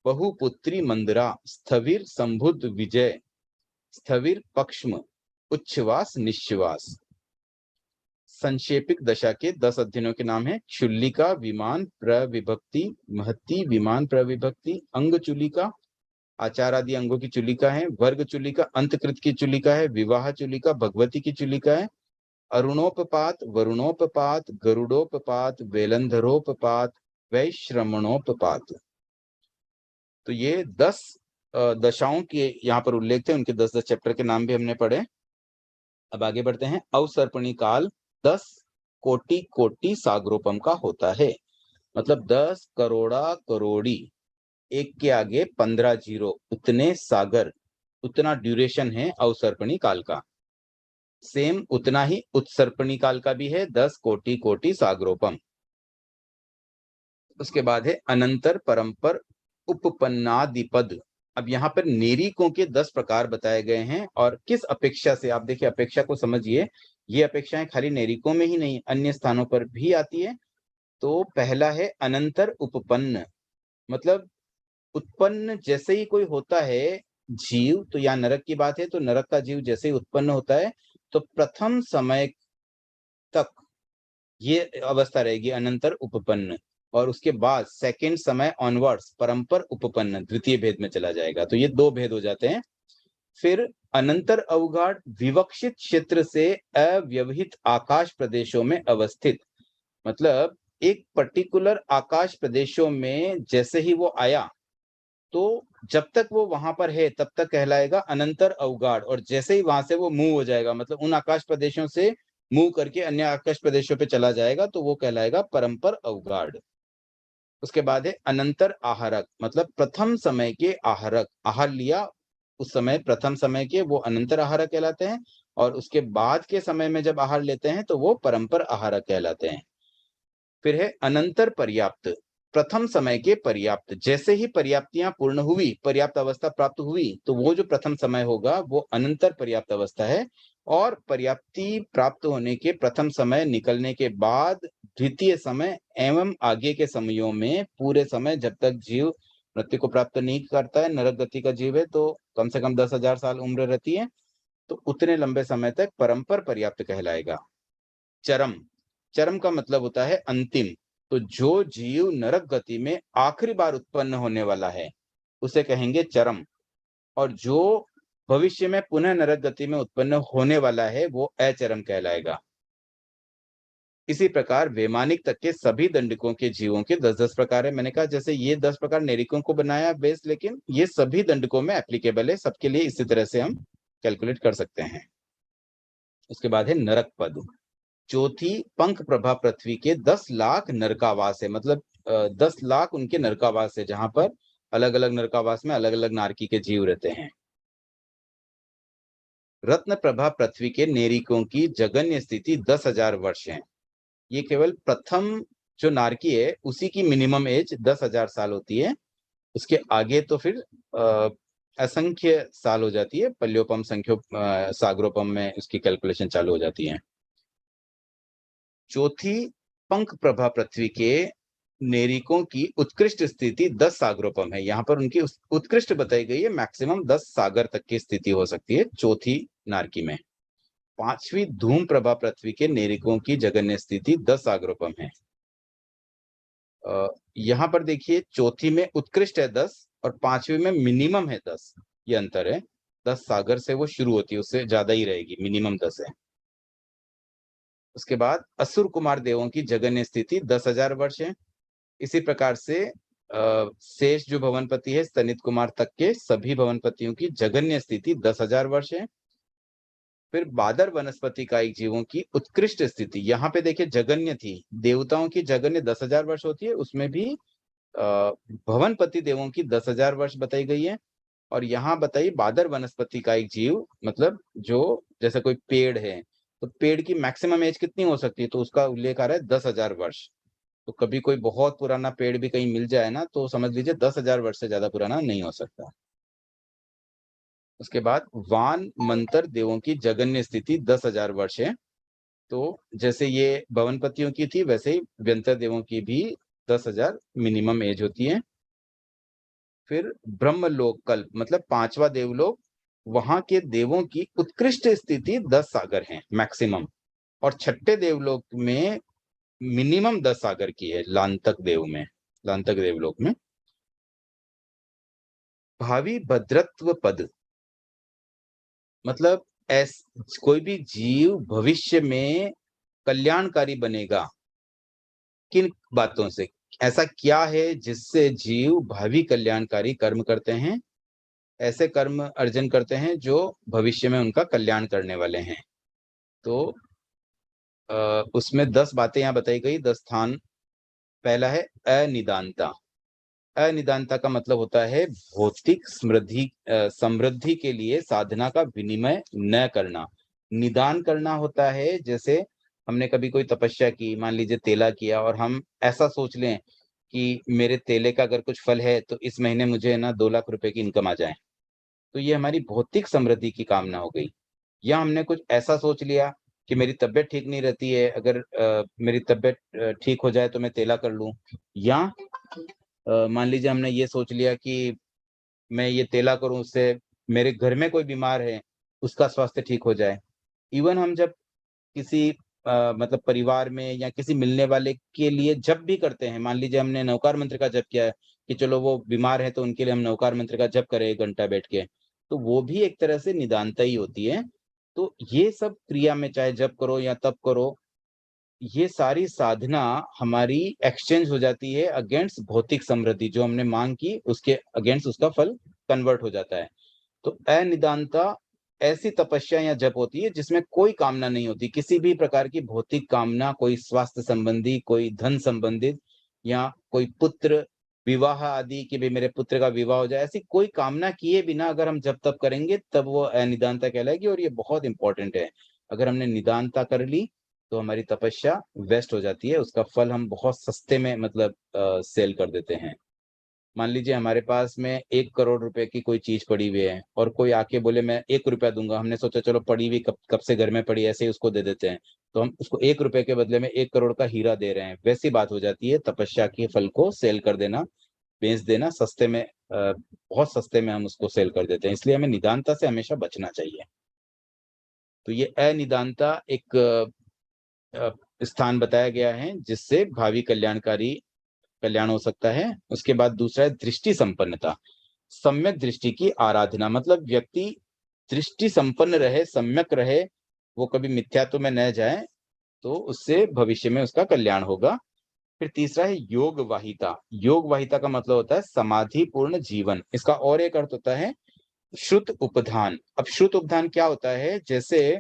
बहुपुत्री मंदरा, स्थविर, संबुद्ध, विजय, स्थविर, पक्ष्म, उच्छ्वास, निश्वास। संक्षेपिक दशा के 10 अध्ययनों के नाम हैं क्षुल्लिका, विमान, प्रविभक्ति, महती, विमान, प्रविभक्ति, अंग चुलिका, आचार आदि अंगों की चुलिका है, वर्ग चुलिका, अंतकृत की चुलिका है, विवाह चुलिका, भगवती की चुलिका है, अरुणोपपात, वरुणोपपात, गरुड़ोपपात, वेलंधरोपपात, वैश्रमणोपपात। तो ये 10 दशाओं के यहाँ पर उल्लेख थे, उनके 10 चैप्टर के नाम भी हमने पढ़े। अब आगे बढ़ते हैं। अवसर्पणी काल 10 कोटि कोटि सागरोपम का होता है, मतलब 10 करोड़ा करोड़ी, एक के आगे 15 जीरो, उतने सागर, उतना ड्यूरेशन है अवसर्पणी काल का। सेम उतना ही उत्सर्पणी काल का भी है, 10 कोटि कोटि सागरोपम। उसके बाद है अनंतर, परंपर, उपपन्नादिपद। अब यहाँ पर नेरिकों के 10 प्रकार बताए गए हैं, और किस अपेक्षा से, आप देखिए अपेक्षा को समझिए, ये अपेक्षाएं खाली नेरिकों में ही नहीं अन्य स्थानों पर भी आती है। तो पहला है अनंतर उपपन्न, मतलब उत्पन्न जैसे ही कोई होता है जीव, तो यहाँ नरक की बात है, तो नरक का जीव जैसे ही उत्पन्न होता है तो प्रथम समय तक ये अवस्था रहेगी अनंतर उपपन्न, और उसके बाद सेकंड समय ऑनवर्ड्स परंपर उपपन्न द्वितीय भेद में चला जाएगा। तो ये 2 भेद हो जाते हैं। फिर अनंतर अवगाढ़, विवक्षित क्षेत्र से अव्यवहित आकाश प्रदेशों में अवस्थित, मतलब एक पर्टिकुलर आकाश प्रदेशों में जैसे ही वो आया तो जब तक वो वहां पर है तब तक कहलाएगा अनंतर अवगाढ़, और जैसे ही वहां से वो मूव हो जाएगा, मतलब उन आकाश प्रदेशों से मूव करके अन्य आकाश प्रदेशों पे चला जाएगा, तो वो कहलाएगा परंपर अवगाढ़। उसके बाद है अनंतर आहारक, मतलब प्रथम समय के आहारक, आहार लिया उस समय प्रथम समय के, वो अनंतर आहारक कहलाते हैं, और उसके बाद के समय में जब आहार लेते हैं तो वो परंपर आहारक कहलाते हैं। फिर है अनंतर पर्याप्त, प्रथम समय के पर्याप्त, जैसे ही पर्याप्तियां पूर्ण हुई, पर्याप्त अवस्था प्राप्त हुई, तो वो जो प्रथम समय होगा वो अनंतर पर्याप्त अवस्था है। और पर्याप्ति प्राप्त होने के प्रथम समय निकलने के बाद द्वितीय समय एवं आगे के समयों में पूरे समय जब तक जीव मृत्यु को प्राप्त नहीं करता है, नरक गति का जीव है, तो कम से कम 10,000 साल उम्र रहती है, तो उतने लंबे समय तक परंपर पर्याप्त कहलाएगा। चरम, चरम का मतलब होता है अंतिम, तो जो जीव नरक गति में आखिरी बार उत्पन्न होने वाला है उसे कहेंगे चरम, और जो भविष्य में पुनः नरक गति में उत्पन्न होने वाला है वो अचरम कहलाएगा। इसी प्रकार वैमानिक तक के सभी दंडकों के जीवों के 10-10 प्रकार है। मैंने कहा जैसे ये 10 प्रकार नेरिकों को बनाया बेस, लेकिन ये सभी दंडकों में एप्लीकेबल है, सबके लिए इसी तरह से हम कैलकुलेट कर सकते हैं। उसके बाद है नरक पद। चौथी पंख प्रभा पृथ्वी के 10 लाख नरकावास है, मतलब 10 लाख उनके नरकावास है, जहां पर अलग अलग नरकावास में अलग अलग नारकी के जीव रहते हैं। रत्न प्रभा पृथ्वी के नेरिकों की जगन्य स्थिति 10,000 वर्ष है। ये केवल प्रथम जो नारकी है उसी की मिनिमम एज 10,000 साल होती है। उसके आगे तो फिर असंख्य साल हो जाती है। पल्योपम, संख्यो, सागरोपम में उसकी कैलकुलेशन चालू हो जाती है। चौथी पंख प्रभा पृथ्वी के नेरिकों की उत्कृष्ट स्थिति 10 सागरोपम है। यहाँ पर उनकी उत्कृष्ट बताई गई है, मैक्सिमम 10 सागर तक की स्थिति हो सकती है चौथी नारकी में। पांचवी धूम प्रभा पृथ्वी के नेरिकों की जगन्य स्थिति 10 सागरोपम है। यहाँ पर देखिए, चौथी में उत्कृष्ट है 10 और पांचवी में मिनिमम है 10। ये अंतर है, 10 सागर से वो शुरू होती है, उससे ज्यादा ही रहेगी, मिनिमम 10 है। उसके बाद असुर कुमार देवों की जगन्य स्थिति 10,000 वर्ष है। इसी प्रकार से शेष जो भवनपति है स्तनित कुमार तक के सभी भवनपतियों की जगन्य स्थिति 10,000 वर्ष है। फिर बादर वनस्पति कायिक जीवों की उत्कृष्ट स्थिति, यहाँ पे देखिए जगन्य थी, देवताओं की जगन्य 10,000 वर्ष होती है, उसमें भी भवनपति देवों की 10,000 वर्ष बताई गई है। और यहाँ बताइए बादर वनस्पति कायिक जीव, मतलब जो जैसे कोई पेड़ है तो पेड़ की मैक्सिमम एज कितनी हो सकती है, तो उसका उल्लेख आ रहा है 10,000 वर्ष। तो कभी कोई बहुत पुराना पेड़ भी कहीं मिल जाए ना, तो समझ लीजिए 10,000 वर्ष से ज्यादा पुराना नहीं हो सकता। उसके बाद वान मंत्र देवों की जगन्य स्थिति 10,000 वर्ष है। तो जैसे ये भवनपतियों की थी, वैसे ही व्यंतर देवों की भी 10,000 मिनिमम एज होती है। फिर ब्रह्मलोक कल्प, मतलब पांचवा देवलोक, वहां के देवों की उत्कृष्ट स्थिति 10 सागर है मैक्सिमम। और छठे देवलोक में मिनिमम 10 सागर की है, लांतक देवलोक में। भावी भद्रत्व पद, मतलब कोई भी जीव भविष्य में कल्याणकारी बनेगा किन बातों से, ऐसा क्या है जिससे जीव भावी कल्याणकारी कर्म करते हैं, ऐसे कर्म अर्जन करते हैं जो भविष्य में उनका कल्याण करने वाले हैं। तो उसमें 10 बातें यहाँ बताई गई, 10 स्थान। पहला है अनिदानता। अनिदानता का मतलब होता है भौतिक समृद्धि के लिए साधना का विनिमय न करना। निदान करना होता है, जैसे हमने कभी कोई तपस्या की, मान लीजिए तेला किया, और हम ऐसा सोच लें कि मेरे तेले का अगर कुछ फल है तो इस महीने मुझे ना 2 लाख रुपए की इनकम आ जाए, तो ये हमारी भौतिक समृद्धि की कामना हो गई। या हमने कुछ ऐसा सोच लिया कि मेरी तबीयत ठीक नहीं रहती है, अगर मेरी तबीयत ठीक हो जाए तो मैं तेला कर लूं। या मान लीजिए हमने ये सोच लिया कि मैं ये तेला करूं, उससे मेरे घर में कोई बीमार है उसका स्वास्थ्य ठीक हो जाए। इवन हम जब किसी मतलब परिवार में या किसी मिलने वाले के लिए जब भी करते हैं, मान लीजिए हमने नवकार मंत्र का जप किया है कि चलो वो बीमार है तो उनके लिए हम नवकार मंत्र का जप करें 1 घंटा बैठ के, तो वो भी एक तरह से निदानता ही होती है। तो ये सब क्रिया में चाहे जप करो या तप करो, ये सारी साधना हमारी एक्सचेंज हो जाती है अगेंस्ट भौतिक समृद्धि, जो हमने मांग की उसके अगेंस्ट उसका फल कन्वर्ट हो जाता है। तो अनिदानता ऐसी तपस्या या जप होती है जिसमें कोई कामना नहीं होती, किसी भी प्रकार की भौतिक कामना, कोई स्वास्थ्य संबंधी, कोई धन संबंधित, या कोई पुत्र विवाह आदि कि भाई मेरे पुत्र का विवाह हो जाए, ऐसी कोई कामना किए बिना अगर हम जब तप करेंगे तब वो अनिदानता कहलाएगी। और ये बहुत इंपॉर्टेंट है, अगर हमने निदानता कर ली तो हमारी तपस्या वेस्ट हो जाती है, उसका फल हम बहुत सस्ते में मतलब सेल कर देते हैं। मान लीजिए हमारे पास में 1 करोड़ रुपए की कोई चीज पड़ी हुई है और कोई आके बोले मैं 1 रुपया दूंगा, हमने सोचा चलो पड़ी हुई कब से घर में पड़ी, ऐसे ही उसको दे देते हैं, तो हम उसको 1 रुपए के बदले में 1 करोड़ का हीरा दे रहे हैं। वैसी बात हो जाती है तपस्या के फल को सेल कर देना, बेच देना सस्ते में, बहुत सस्ते में हम उसको सेल कर देते हैं। इसलिए हमें निदानता से हमेशा बचना चाहिए। तो ये अनिदानता एक स्थान बताया गया है जिससे भावी कल्याण हो सकता है। उसके बाद दूसरा है दृष्टि संपन्नता। सम्यक दृष्टि की आराधना, मतलब व्यक्ति दृष्टि संपन्न रहे, सम्यक रहे, वो कभी मिथ्यात्व में न जाए, तो उससे भविष्य में उसका कल्याण होगा। फिर तीसरा है योग वाहिता। योग वाहिता का मतलब होता है समाधि पूर्ण जीवन। इसका और एक अर्थ होता है श्रुत उपधान। अब श्रुत उपधान क्या होता है, जैसे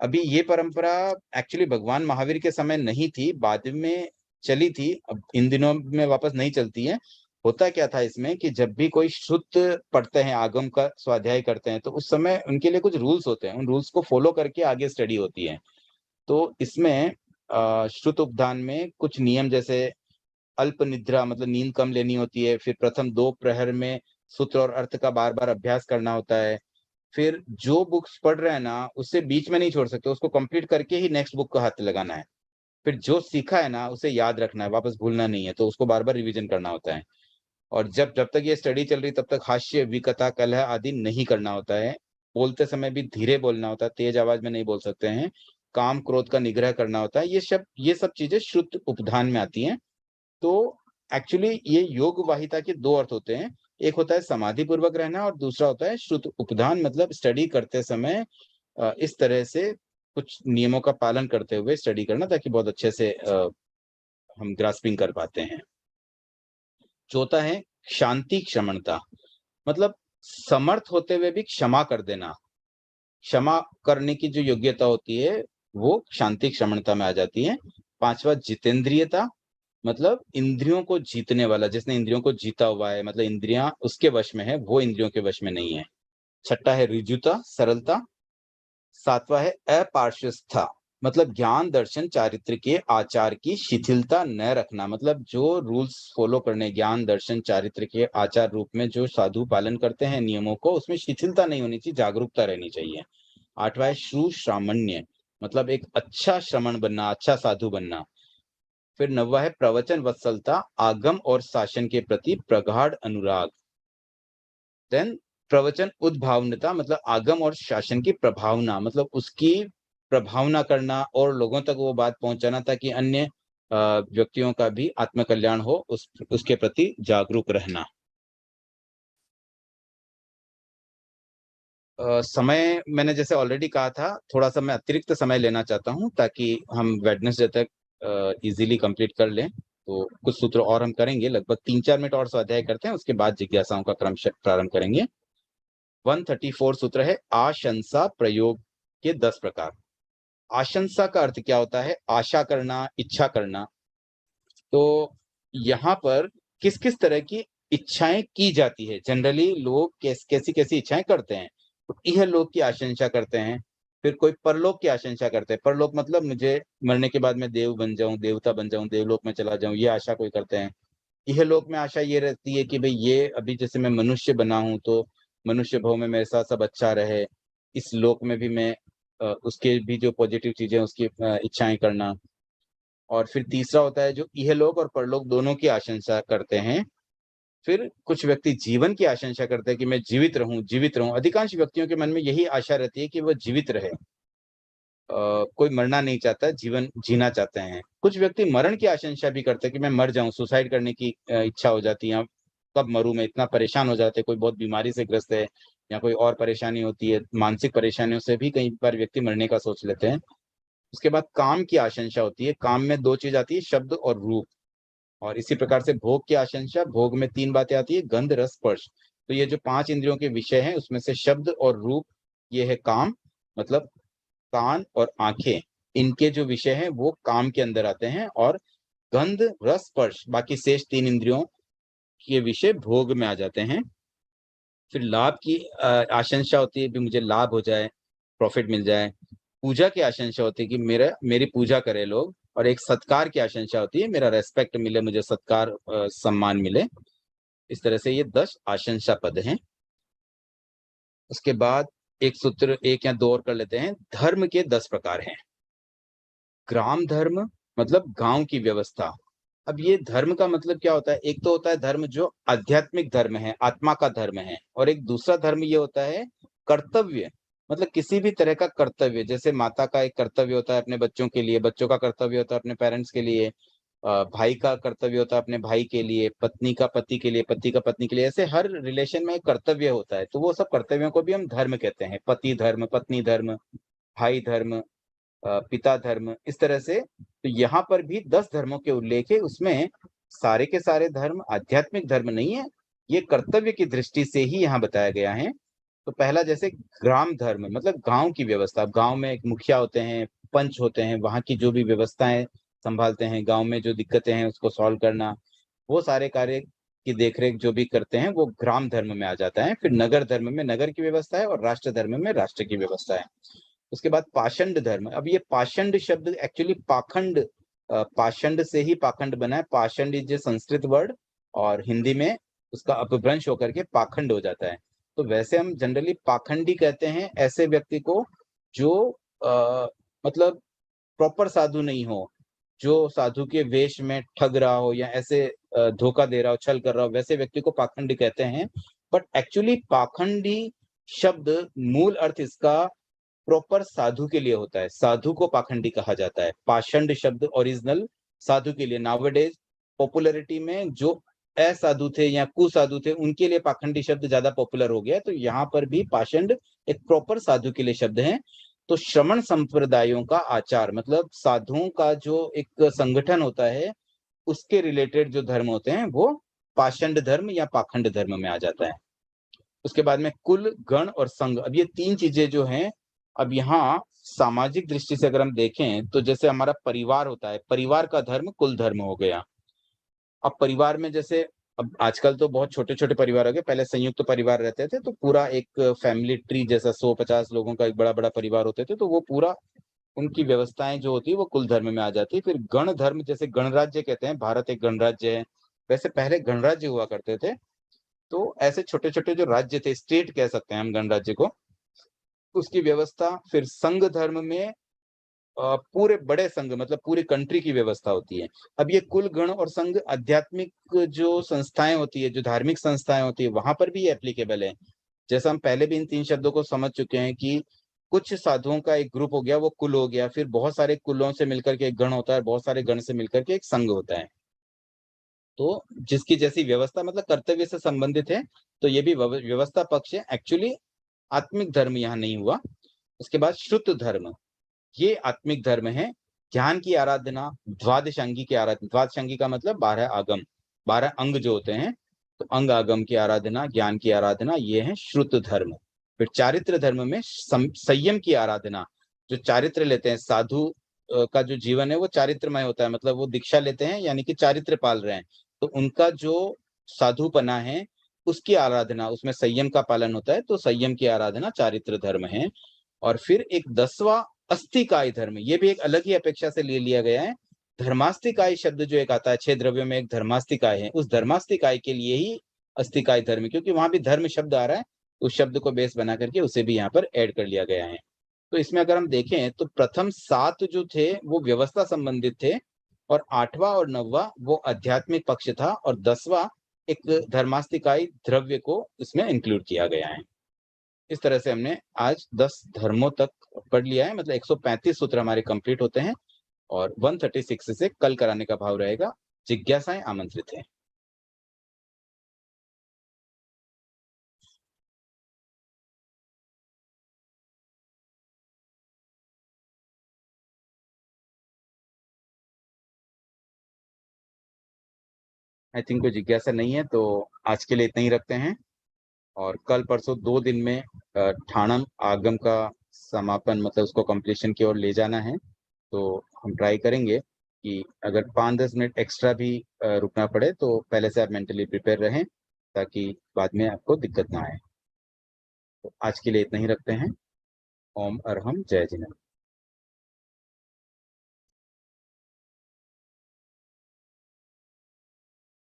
अभी ये परंपरा एक्चुअली भगवान महावीर के समय नहीं थी, बाद में चली थी, अब इन दिनों में वापस नहीं चलती है। होता क्या था इसमें कि जब भी कोई श्रुत पढ़ते हैं, आगम का स्वाध्याय करते हैं, तो उस समय उनके लिए कुछ रूल्स होते हैं, उन रूल्स को फॉलो करके आगे स्टडी होती है। तो इसमें श्रुत उपधान में कुछ नियम, जैसे अल्प निद्रा मतलब नींद कम लेनी होती है, फिर प्रथम 2 प्रहर में सूत्र और अर्थ का बार-बार अभ्यास करना होता है। फिर जो बुक्स पढ़ रहे हैं ना, उससे बीच में नहीं छोड़ सकते, उसको कंप्लीट करके ही नेक्स्ट बुक को हाथ लगाना है। फिर जो सीखा है ना, उसे याद रखना है, वापस भूलना नहीं है, तो उसको बार-बार रिवीजन करना होता है। और जब जब तक ये स्टडी चल रही, तब तक हास्य, विकथा, कलह आदि नहीं करना होता है। बोलते समय भी धीरे बोलना होता है, तेज आवाज में नहीं बोल सकते हैं। काम, क्रोध का निग्रह करना होता है। ये सब चीजें श्रुत उपधान में आती हैं। तो एक्चुअली ये योग वाहिता के 2 अर्थ होते हैं। एक होता है समाधि पूर्वक रहना और दूसरा होता है श्रुत उपधान, मतलब स्टडी करते समय इस तरह से कुछ नियमों का पालन करते हुए स्टडी करना, ताकि बहुत अच्छे से हम ग्रास्पिंग कर पाते हैं। चौथा है शांति क्षमणता, मतलब समर्थ होते हुए भी क्षमा कर देना। क्षमा करने की जो योग्यता होती है, वो शांति क्षमणता में आ जाती है। 5वां जितेंद्रियता, मतलब इंद्रियों को जीतने वाला, जिसने इंद्रियों को जीता हुआ है, मतलब इंद्रियां उसके वश में है, वो इंद्रियों के वश में नहीं है। छठा है ऋजुता, सरलता। 7वां है अपार्श्वस्था, मतलब ज्ञान दर्शन चारित्र के आचार की शिथिलता न रखना, मतलब जो रूल्स फॉलो करने, ज्ञान दर्शन चारित्र के आचार रूप में जो साधु पालन करते हैं नियमों को, उसमें शिथिलता नहीं होनी चाहिए, जागरूकता रहनी चाहिए। 8वां है श्रुश्रामण्य, मतलब एक अच्छा श्रमण बनना, अच्छा साधु बनना। फिर 9वां है प्रवचन वत्सलता, आगम और शासन के प्रति प्रगाढ़ अनुराग। देन प्रवचन उद्भावनता, मतलब आगम और शासन की प्रभावना, मतलब उसकी प्रभावना करना और लोगों तक वो बात पहुंचाना, ताकि अन्य व्यक्तियों का भी आत्मकल्याण हो, उसके प्रति जागरूक रहना। समय मैंने जैसे ऑलरेडी कहा था, थोड़ा-सा मैं अतिरिक्त समय लेना चाहता हूँ, ताकि हम वेडनेसडे तक ईज़िली कंप्लीट कर लें। तो कुछ सूत्र और हम करेंगे, लगभग 3-4 मिनट और स्वाध्याय करते हैं, उसके बाद जिज्ञासाओं का क्रमशः प्रारंभ करेंगे। 134 सूत्र है आशंसा प्रयोग के 10 प्रकार। आशंसा का अर्थ क्या होता है? आशा करना, इच्छा करना। तो यहाँ पर किस-किस तरह की इच्छाएँ की जाती है? जनरली लोग कैसी-कैसी इच्छाएँ करते हैं? इहलोक की आशंसा करते हैं, फिर कोई परलोक की आशंसा करते हैं। परलोक मतलब मुझे मरने के बाद मैं देव बन जाऊँ, देवता बन जाऊँ, देवलोक में चला जाऊँ, ये आशा कोई करते हैं। इहलोक में आशा ये रहती है कि भई ये अभी जैसे मैं मनुष्य बना हूँ, तो मनुष्य भव में मेरे साथ सब अच्छा रहे। इस लोक में भी मैं उसके भी जो पॉज़िटिव चीज़ें हैं उसकी इच्छाएँ करना। और फिर तीसरा होता है जो इहलोक और परलोक दोनों की आशंसा करते हैं। फिर कुछ व्यक्ति जीवन की आशंसा करते हैं कि मैं जीवित रहूँ, जीवित रहूँ। अधिकांश व्यक्तियों के मन में यही आशा रहती है कि वो जीवित रहे। कोई मरना नहीं चाहता, जीवन जीना चाहते हैं। कुछ व्यक्ति मरण की आशंसा भी करते हैं कि मैं मर जाऊँ, सुसाइड करने की इच्छा हो जाती है। कब मरूँ मैं, इतना परेशान हो जाते हैं, कोई बहुत बीमारी से ग्रस्त है या कोई और परेशानी होती है, मानसिक परेशानियों से भी कई बार व्यक्ति मरने का सोच लेते हैं। उसके बाद काम की आशंसा होती है, काम में 2 चीज़ आती है, शब्द और रूप। और इसी प्रकार से भोग की आशंसा, भोग में 3 बातें आती है, गंध, रस, स्पर्श। तो ये जो 5 इंद्रियों के विषय हैं, उसमें से शब्द और रूप, ये है काम, मतलब कान और आँखें, इनके जो विषय हैं वो काम के अंदर आते हैं। और गंध, रस, स्पर्श, बाकी शेष 3 इंद्रियों के विषय भोग में आ जाते हैं। फिर लाभ की आशंसा होती है कि मुझे लाभ हो जाए, प्रॉफ़िट मिल जाए। पूजा की आशंसा होती है कि मेरी पूजा करें लोग। और एक सत्कार की आशंसा होती है, मेरा रिस्पेक्ट मिले, मुझे सत्कार सम्मान मिले। इस तरह से ये 10 आशंसा पद हैं। उसके बाद एक सूत्र 1 या 2 और कर लेते हैं। धर्म के 10 प्रकार हैं। ग्राम धर्म, मतलब गाँव की व्यवस्था। अब ये धर्म का मतलब क्या होता है? एक तो होता है धर्म जो आध्यात्मिक धर्म है, आत्मा का धर्म है, और एक दूसरा धर्म ये होता है कर्तव्य, मतलब किसी भी तरह का कर्तव्य। जैसे माता का एक कर्तव्य होता है अपने बच्चों के लिए, बच्चों का कर्तव्य होता है अपने पेरेंट्स के लिए, भाई का कर्तव्य होता है अपने भाई के लिए, पत्नी का पति के लिए, पति का पत्नी के लिए। ऐसे हर रिलेशन में एक कर्तव्य होता है, तो वो सब कर्तव्यों को भी हम धर्म कहते हैं। पति धर्म, पत्नी धर्म, भाई धर्म, पिता धर्म, इस तरह से। तो यहाँ पर भी 10 धर्मों के उल्लेख है। उसमें सारे के सारे धर्म आध्यात्मिक धर्म नहीं है, ये कर्तव्य की दृष्टि से ही यहाँ बताया गया है। तो पहला जैसे ग्राम धर्म, मतलब गांव की व्यवस्था। गांव में एक मुखिया होते हैं, पंच होते हैं, वहां की जो भी व्यवस्थाएं संभालते हैं, गांव में जो दिक्कतें हैं उसको सॉल्व करना, वो सारे कार्य की देखरेख जो भी करते हैं वो ग्राम धर्म में आ जाता है। फिर नगर धर्म में नगर की व्यवस्था है, और राष्ट्र धर्म में राष्ट्र की व्यवस्था है। उसके बाद पाषंड धर्म। अब ये पाषंड शब्द एक्चुअली पाखंड, पाषंड से ही पाखंड बना है। पाषंड इज ए संस्कृत वर्ड, और हिंदी में उसका अपभ्रंश होकर के पाखंड हो जाता है। तो वैसे हम जनरली पाखंडी कहते हैं ऐसे व्यक्ति को जो मतलब प्रॉपर साधु नहीं हो, जो साधु के वेश में ठग रहा हो या ऐसे धोखा दे रहा हो, छल कर रहा हो, वैसे व्यक्ति को पाखंडी कहते हैं। बट एक्चुअली पाखंडी शब्द मूल अर्थ इसका प्रॉपर साधु के लिए होता है। साधु को पाखंडी कहा जाता है। पाषंड शब्द ओरिजिनल साधु के लिए। नाउअडेज पॉपुलैरिटी में जो असाधु थे या कुसाधु थे उनके लिए पाखंडी शब्द ज्यादा पॉपुलर हो गया, तो यहाँ पर भी पाषंड एक प्रॉपर साधु के लिए शब्द है। तो श्रमण संप्रदायों का आचार, मतलब साधुओं का जो एक संगठन होता है, उसके रिलेटेड जो धर्म होते हैं वो पाषंड धर्म या पाखंड धर्म में आ जाता है। उसके बाद में कुल, गण और संघ। अब ये तीन चीजें जो हैं, अब यहाँ सामाजिक दृष्टि से अगर हम देखें तो जैसे हमारा परिवार होता है, परिवार का धर्म कुल धर्म हो गया। अब परिवार में जैसे, अब आजकल तो बहुत छोटे छोटे परिवार हो गए, पहले संयुक्त परिवार रहते थे, तो पूरा एक फैमिली ट्री जैसा 100-50 लोगों का एक बड़ा बड़ा परिवार होते थे, तो वो पूरा उनकी व्यवस्थाएं जो होती है वो कुल धर्म में आ जाती है। फिर गण धर्म, जैसे गणराज्य कहते हैं, भारत एक गणराज्य है, वैसे पहले गणराज्य हुआ करते थे। तो ऐसे छोटे छोटे जो राज्य थे, स्टेट कह सकते हैं हम गणराज्य को, उसकी व्यवस्था। फिर संघ धर्म में पूरे बड़े संघ, मतलब पूरी कंट्री की व्यवस्था होती है। अब ये कुल, गण और संघ आध्यात्मिक जो संस्थाएं होती है, जो धार्मिक संस्थाएं होती है, वहां पर भी एप्लीकेबल है। जैसा हम पहले भी इन तीन शब्दों को समझ चुके हैं कि कुछ साधुओं का एक ग्रुप हो गया, वो कुल हो गया, फिर बहुत सारे कुलों से मिलकर के एक गण होता है, बहुत सारे गण से मिलकर के एक संघ होता है। तो जिसकी जैसी व्यवस्था, मतलब कर्तव्य से संबंधित है, तो ये भी व्यवस्था पक्ष है। एक्चुअली आत्मिक धर्म यहाँ नहीं हुआ। उसके बाद श्रुत धर्म, ये आत्मिक धर्म है। ज्ञान की आराधना, द्वादशांगी की आराधना। द्वादशांगी का मतलब 12 आगम, 12 अंग जो होते हैं, तो अंग आगम की आराधना, ज्ञान की आराधना, ये है श्रुत धर्म। फिर चारित्र धर्म में संयम की आराधना। जो चारित्र लेते हैं, साधु का जो जीवन है वो चारित्रमय होता है, मतलब वो दीक्षा लेते हैं यानी कि चारित्र पाल रहे हैं, तो उनका जो साधुपना है उसकी आराधना, उसमें संयम का पालन होता है, तो संयम की आराधना चारित्र धर्म है। और फिर एक 10वां अस्तिकाय धर्म, ये भी एक अलग ही अपेक्षा से ले लिया गया है। धर्मास्तिकाय शब्द जो एक आता है, 6 द्रव्यों में एक धर्मास्तिकाय है, उस धर्मास्तिकाय के लिए ही अस्तिकाय धर्म, क्योंकि वहां भी धर्म शब्द आ रहा है, उस शब्द को बेस बना करके उसे भी यहाँ पर ऐड कर लिया गया है। तो इसमें अगर हम देखें तो प्रथम 7 जो थे वो व्यवस्था संबंधित थे, और 8वां और 9वां वो आध्यात्मिक पक्ष था, और 10वां एक धर्मास्तिकाय द्रव्य को इसमें इंक्लूड किया गया है। इस तरह से हमने आज 10 धर्मों तक पढ़ लिया है, मतलब 135 सूत्र हमारे कंप्लीट होते हैं, और 136 से कल कराने का भाव रहेगा। जिज्ञासाएं आमंत्रित हैं। आई थिंक कोई जिज्ञासा नहीं है, तो आज के लिए इतना ही रखते हैं। और कल परसों 2 दिन में ठाणम आगम का समापन, मतलब उसको कंप्लीशन की ओर ले जाना है। तो हम ट्राई करेंगे कि अगर 5-10 मिनट एक्स्ट्रा भी रुकना पड़े तो पहले से आप मेंटली प्रिपेयर रहें, ताकि बाद में आपको दिक्कत ना आए। तो आज के लिए इतना ही रखते हैं। ओम अरहम जय जिनेन्द्र।